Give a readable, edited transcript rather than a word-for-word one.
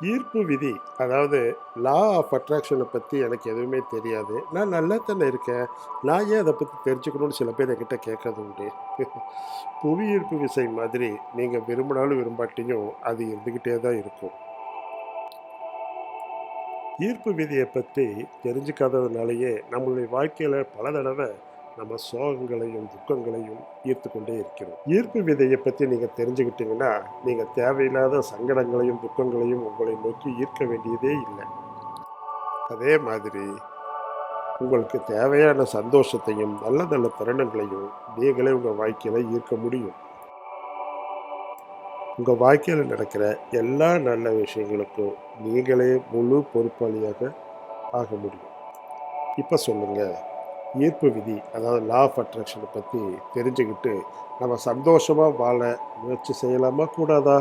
ஈர்ப்பு விதி, அதாவது லா ஆஃப் அட்ராக்ஷனை பற்றி எனக்கு எதுவுமே தெரியாது. நான் நல்லா தானே இருக்கேன். நான் ஏன் அதை பற்றி தெரிஞ்சுக்கணும்னு சில பேர் என்கிட்ட கேட்கறது உண்டு. புவி ஈர்ப்பு விசை மாதிரி நீங்கள் விரும்பினாலும் விரும்பாட்டியும் அது இருந்துக்கிட்டே தான் இருக்கும். ஈர்ப்பு விதியை பற்றி தெரிஞ்சுக்காததுனாலேயே நம்மளுடைய வாழ்க்கையில் பல தடவை நம்ம சோகங்களையும் துக்கங்களையும் ஈர்த்து கொண்டே இருக்கிறோம். ஈர்ப்பு விதையை பற்றி நீங்கள் தெரிஞ்சுக்கிட்டீங்கன்னா நீங்கள் தேவையில்லாத சங்கடங்களையும் துக்கங்களையும் உங்களை நோக்கி ஈர்க்க வேண்டியதே இல்லை. அதே மாதிரி உங்களுக்கு தேவையான சந்தோஷத்தையும் நல்ல நல்ல தருணங்களையும் நீங்களே உங்கள் வாழ்க்கையில் ஈர்க்க முடியும். உங்கள் வாழ்க்கையில் நடக்கிற எல்லா நல்ல விஷயங்களுக்கும் நீங்களே முழு பொறுப்பாளியாக ஆக முடியும். இப்போ சொல்லுங்கள், ஈர்ப்பு விதி அதாவது லா ஆஃப் அட்ராக்ஷனை பற்றி தெரிஞ்சுக்கிட்டு நம்ம சந்தோஷமாக வாழ முயற்சி செய்யலாமா கூடாதா?